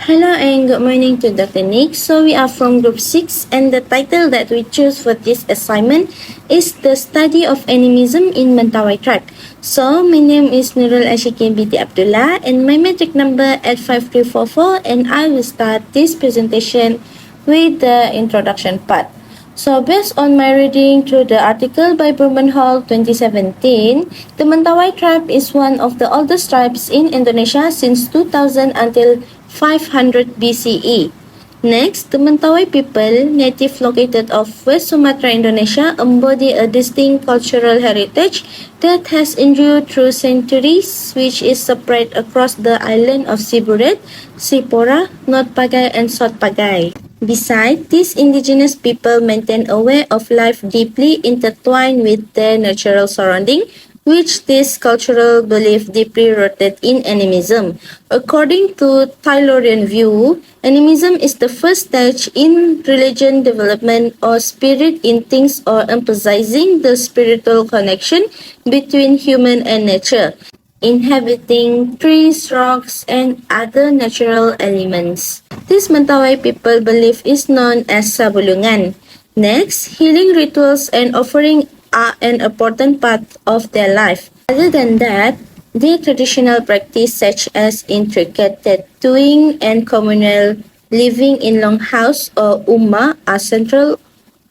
Hello and good morning to Dr. Nick. So we are from Group 6 and the title that we choose for this assignment is The Study of Animism in Mentawai Tribe. So my name is Nurul Ashikin binti Abdullah and my metric number at 5344 and I will start this presentation with the introduction part. So based on my reading through the article by Burman Hall 2017, the Mentawai tribe is one of the oldest tribes in Indonesia since 2000 until 500 BCE. Next, the Mentawai people, native located of West Sumatra, Indonesia, embody a distinct cultural heritage that has endured through centuries, which is spread across the island of Siburet, Sipora, North Pagai, and South Pagai. Besides, these indigenous people maintain a way of life deeply intertwined with their natural surrounding, which this cultural belief deeply rooted in animism. According to Taylorian view, animism is the first stage in religion development or spirit instincts or emphasizing the spiritual connection between human and nature, inhabiting trees, rocks, and other natural elements. This Mentawai people belief is known as sabulungan. Next, healing rituals and offering are an important part of their life. Other than that, their traditional practice such as intricate tattooing and communal living in longhouse or ummah are central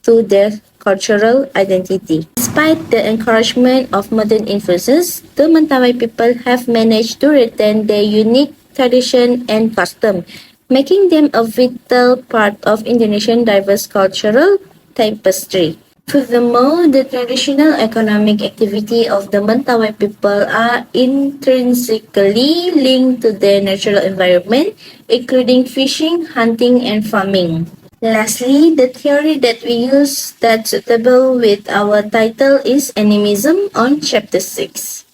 to their cultural identity. Despite the encouragement of modern influences, the Mentawai people have managed to retain their unique tradition and custom, making them a vital part of Indonesian diverse cultural tapestry. Furthermore, the traditional economic activity of the Mentawai people are intrinsically linked to their natural environment, including fishing, hunting, and farming. Lastly, the theory that we use that's suitable with our title is Animism on Chapter 6.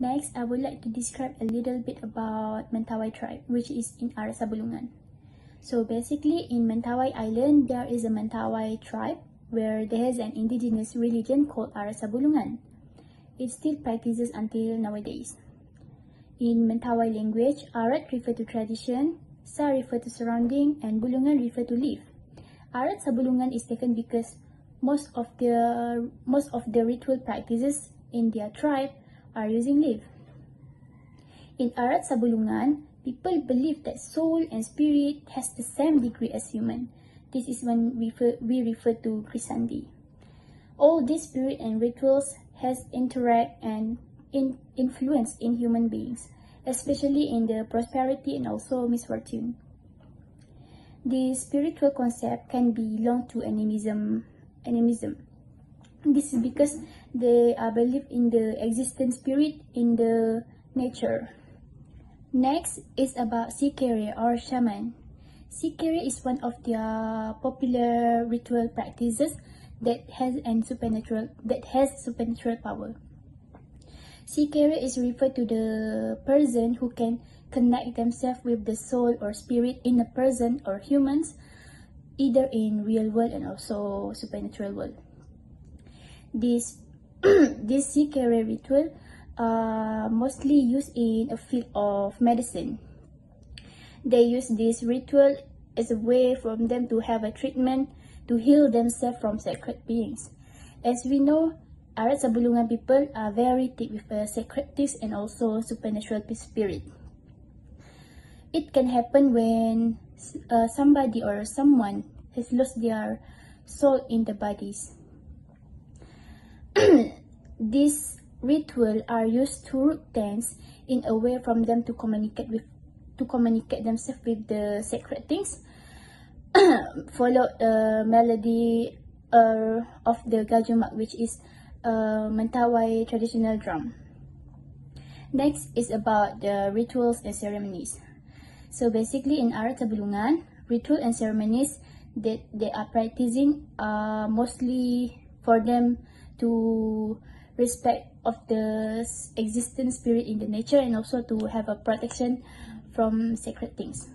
Next, I would like to describe a little bit about Mentawai tribe, which is in Arab Sabulungan. So basically, in Mentawai Island, there is a Mentawai tribe where there is an indigenous religion called Arab Sabulungan. It still practices until nowadays. In Mentawai language, Arat refer to tradition, Sa refer to surrounding, and Bulungan refer to live. Arat Sabulungan is taken because most of the ritual practices in their tribe are using live. In Arat Sabulungan, people believe that soul and spirit has the same degree as human. This is when we refer to Krisandi. All these spirit and rituals has interact and influence in human beings, especially in the prosperity and also misfortune. The spiritual concept can belong to animism. This is because they believe in the existent spirit in the nature. Next is about Sikere or shaman. Sikere is one of their popular ritual practices that has supernatural power. Sikere is referred to the person who can connect themselves with the soul or spirit in a person or humans, either in real world and also supernatural world. This Sikere ritual mostly used in a field of medicine. They use this ritual as a way for them to have a treatment to heal themselves from sacred beings. As we know, Arab Sabulungan people are very thick with sacred things and also supernatural spirit. It can happen when somebody or someone has lost their soul in the bodies. These rituals are used to root things in a way from them to communicate themselves with the sacred things. Follow the melody of the gajumak, which is Mentawai traditional drum. Next is about the rituals and ceremonies. So basically, in Arab Sabulungan, ritual and ceremonies that they are practicing are mostly for them to respect of the existent spirit in the nature and also to have a protection from sacred things.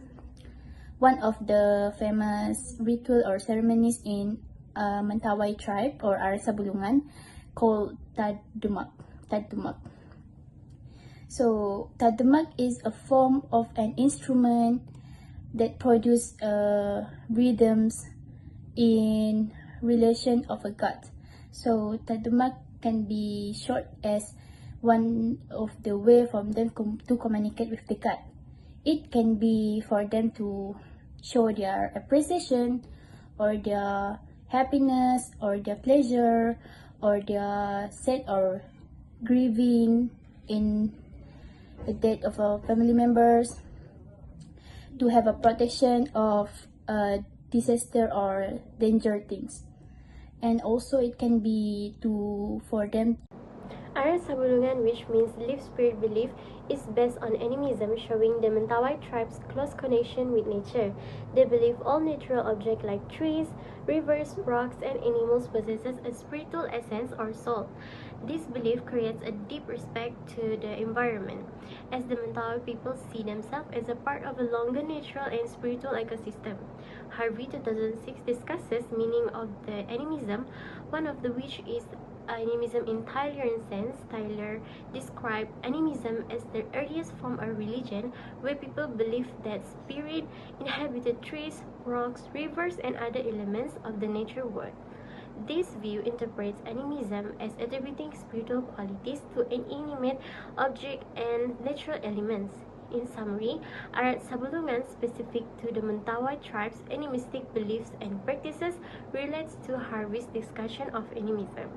One of the famous ritual or ceremonies in Mentawai tribe or Arab Sabulungan called Tadumak. So tademak is a form of an instrument that produce rhythms in relation of a god. So tademak can be short as one of the way for them to communicate with the god. It can be for them to show their appreciation or their happiness or their pleasure or their sad or grieving in the death of our family members, to have a protection of disaster or danger things. And also it can be to for them. Arat Sabulungan, which means live spirit belief, is based on animism, showing the Mentawai tribe's close connection with nature. They believe all natural objects like trees, rivers, rocks, and animals possesses a spiritual essence or soul. This belief creates a deep respect to the environment, as the Mentawai people see themselves as a part of a longer natural and spiritual ecosystem. Harvey 2006 discusses meaning of the animism, one of the which is animism in Tyleran sense. Tyler described animism as the earliest form of religion where people believed that spirit inhabited trees, rocks, rivers, and other elements of the nature world. This view interprets animism as attributing spiritual qualities to inanimate objects and natural elements. In summary, Arat Sabulungan, specific to the Mentawai tribe's animistic beliefs and practices, relates to Harvey's discussion of animism.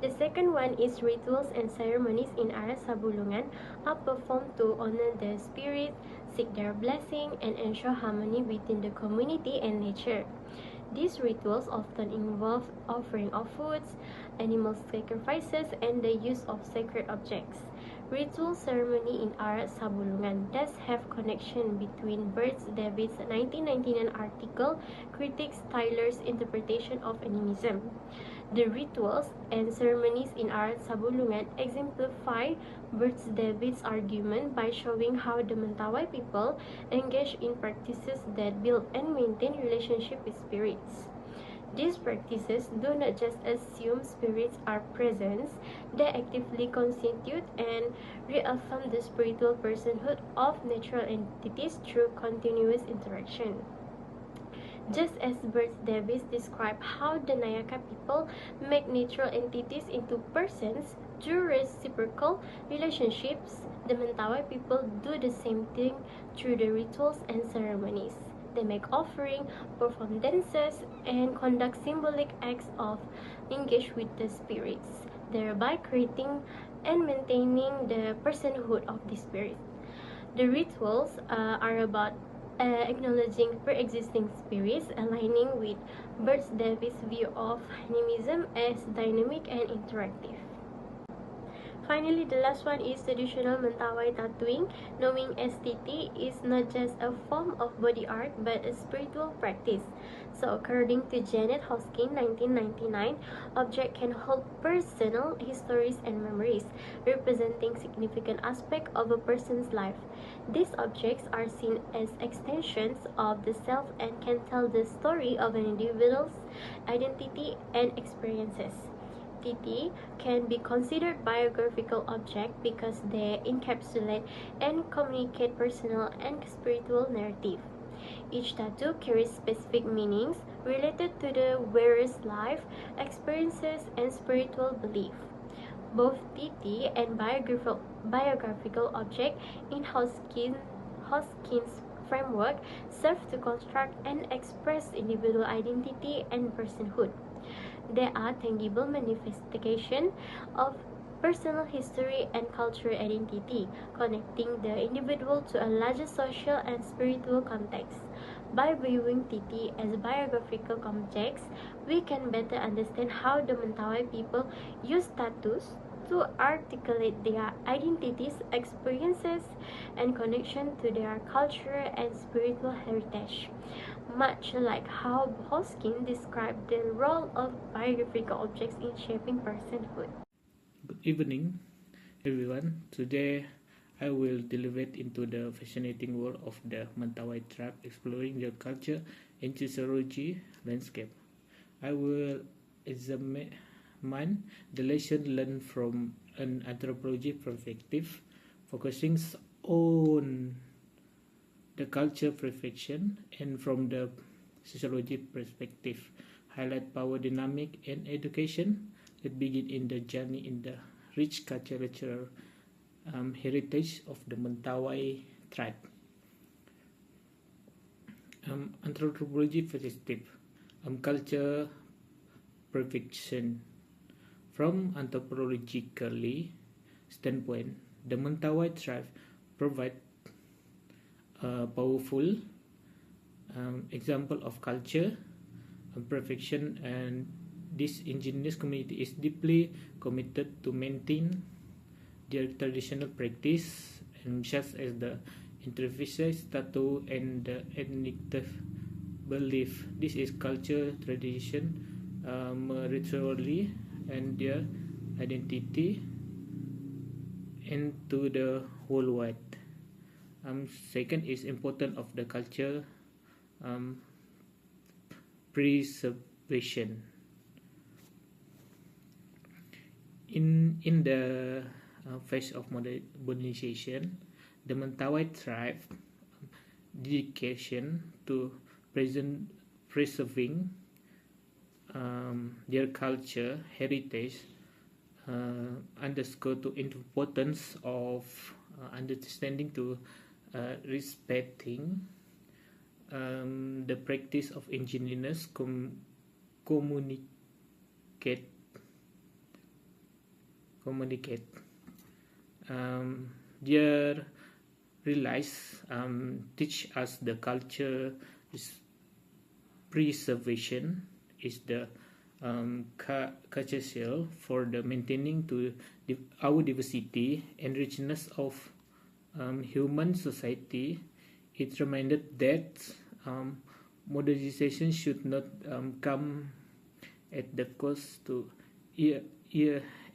The second one is rituals and ceremonies in Arat Sabulungan are performed to honor the spirit, seek their blessing, and ensure harmony within the community and nature. These rituals often involve offering of foods, animal sacrifices, and the use of sacred objects. Ritual ceremony in Arat Sabulungan does have connection between Bert David's 1999 article critiques Tyler's interpretation of animism. The rituals and ceremonies in Arat Sabulungan exemplify Bert David's argument by showing how the Mentawai people engage in practices that build and maintain relationship with spirits. These practices do not just assume spirits are present, they actively constitute and reaffirm the spiritual personhood of natural entities through continuous interaction. Just as Bert Davis described how the Nayaka people make natural entities into persons through reciprocal relationships, the Mentawai people do the same thing through the rituals and ceremonies. They make offering, perform dances, and conduct symbolic acts of engage with the spirits, thereby creating and maintaining the personhood of the spirit. The rituals are about acknowledging pre-existing spirits, aligning with Bert Davis' view of animism as dynamic and interactive. Finally, the last one is traditional Mentawai tattooing, knowing STT is not just a form of body art but a spiritual practice. So according to Janet Hoskin, 1999, object can hold personal histories and memories, representing significant aspects of a person's life. These objects are seen as extensions of the self and can tell the story of an individual's identity and experiences. TT can be considered biographical object because they encapsulate and communicate personal and spiritual narrative. Each tattoo carries specific meanings related to the wearer's life, experiences, and spiritual belief. Both TT and biographical object in Hoskin's framework serve to construct and express individual identity and personhood. They are tangible manifestation of personal history and cultural identity, connecting the individual to a larger social and spiritual context. By viewing TT as biographical objects, we can better understand how the Mentawai people use tattoos to articulate their identities, experiences, and connection to their culture and spiritual heritage. Much like how Hoskin described the role of biographical objects in shaping personhood. Good evening, everyone. Today, I will delve into the fascinating world of the Mentawai tribe, exploring their culture and sociology landscape. I will examine the lesson learned from an anthropology perspective, focusing on the culture perfection, and from the sociology perspective, highlight power dynamic and education that begin in the journey in the rich cultural heritage of the Mentawai tribe. Anthropology perspective, culture perfection. From anthropologically standpoint, the Mentawai tribe provide a powerful example of culture perfection, and this indigenous community is deeply committed to maintain their traditional practice, and such as the interface tattoo and the ethnic belief. This is culture, tradition, ritually, and their identity into the worldwide. Second is important of the culture preservation. In the phase of modernization, the Mentawai tribe dedication to preserving their culture heritage underscore the importance of understanding to respecting the practice of indigenous communicate. Their realize teach us the culture preservation is the crucial for the maintaining to our diversity and richness of human society. It reminded that modernization should not come at the cost to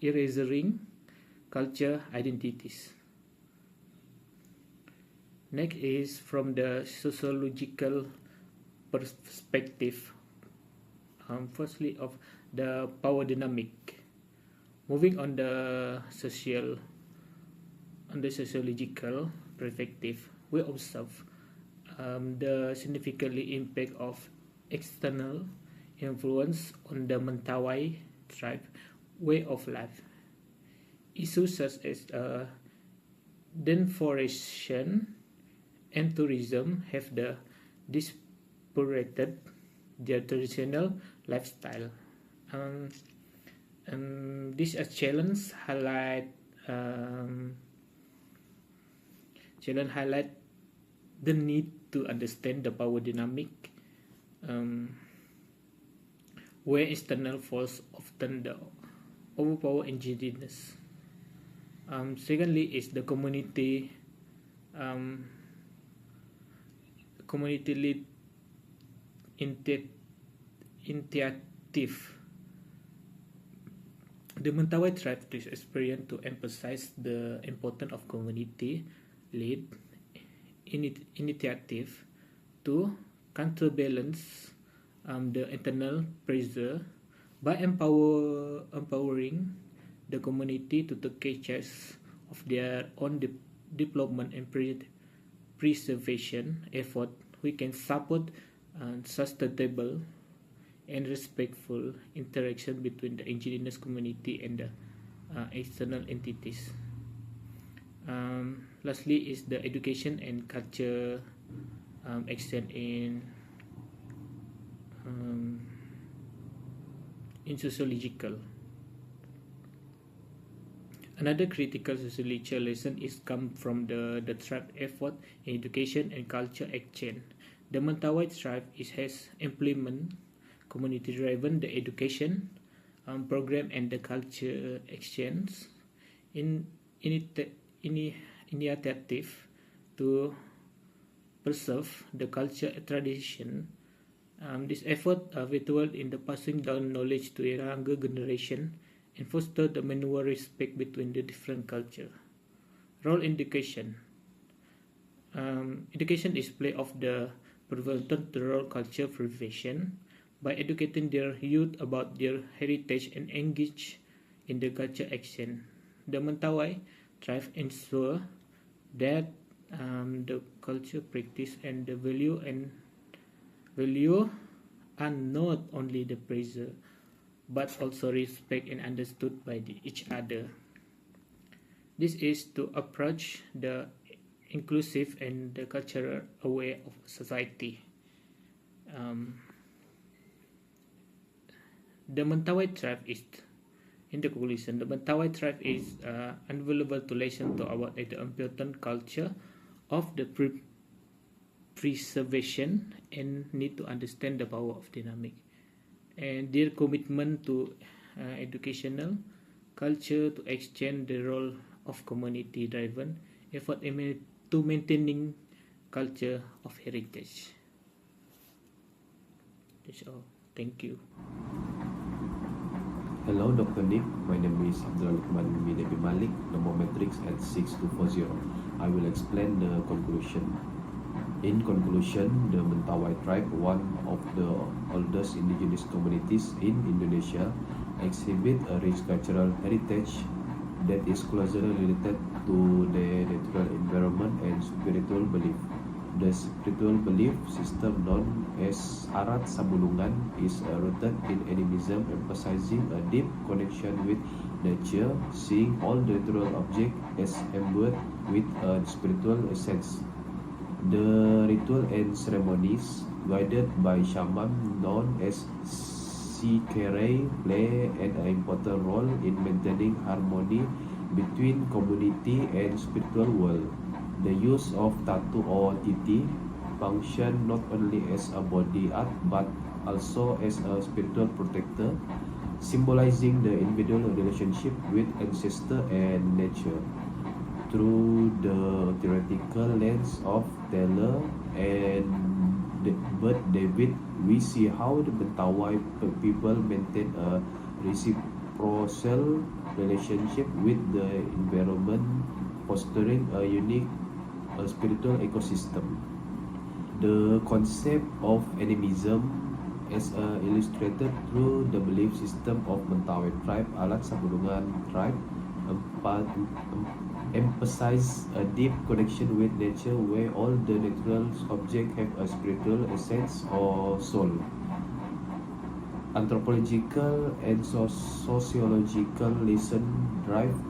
erasing culture identities. Next is from the sociological perspective. Firstly, of the power dynamic. Moving on the sociological perspective, we observe the significant impact of external influence on the Mentawai tribe way of life. Issues such as deforestation and tourism have dispirited their traditional lifestyle. This challenge highlight the need to understand the power dynamic, where external force often overpower indigenous. Secondly is the community led initiative. The Mentawai tribe is experienced to emphasize the importance of community-led initiative to counterbalance the internal pressure by empowering the community to take charge of their own development and preservation effort. We can support sustainable and respectful interaction between the indigenous community and the external entities. Lastly is the education and culture exchange in sociological. Another critical sociological lesson is come from the tribe effort in education and culture exchange. The Mentawai tribe has implemented community-driven the education program and the culture exchange initiative to preserve the culture tradition. This effort are vital in the passing down knowledge to a younger generation and foster the mutual respect between the different culture. Role in education. Education is play of the prevalent role culture preservation by educating their youth about their heritage and engage in the culture action. the Mentawai tribe ensure that the culture, practice, and the value are not only the preserved but also respect and understood by each other. This is to approach the inclusive and the cultural aware of society. The Mentawai tribe is, in the conclusion, the Mentawai tribe is invaluable to listen to about the important culture of the preservation and need to understand the power of dynamic. And their commitment to educational culture to exchange the role of community-driven effort to maintaining culture of heritage. That's all. Thank you. Hello, Dr. Nick. My name is Abdul Rahman Nabi Malik, Nomometrics at 6240. I will explain the conclusion. In conclusion, the Mentawai tribe, one of the oldest indigenous communities in Indonesia, exhibit a rich cultural heritage that is closely related to the natural environment and spiritual belief. The spiritual belief system known as Arat Sabulungan is rooted in animism, emphasizing a deep connection with nature, seeing all natural objects as imbued with a spiritual essence. The ritual and ceremonies guided by shaman known as Sikere play an important role in maintaining harmony between community and spiritual world. The use of tattoo or titi function not only as a body art but also as a spiritual protector, symbolizing the individual relationship with ancestor and nature. Through the theoretical lens of Taylor and Bert David, we see how the Mentawai people maintain a reciprocal relationship with the environment, fostering a unique spiritual ecosystem. The concept of animism, as illustrated through the belief system of Mentawai tribe, Alat Sabulungan tribe, emphasize a deep connection with nature where all the natural objects have a spiritual essence or soul. Anthropological and sociological lessons derived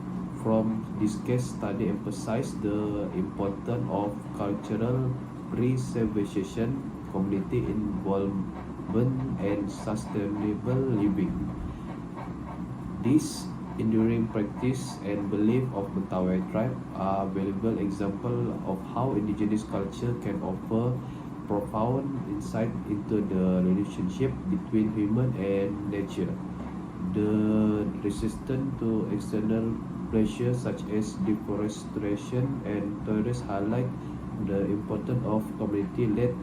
from this case study emphasize the importance of cultural preservation, community involvement, and sustainable living. This enduring practice and belief of Mentawai tribe are valuable examples of how indigenous culture can offer profound insight into the relationship between human and nature. The resistance to external pressures such as deforestation and tourists highlight the importance of community-led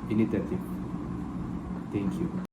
initiative. Thank you.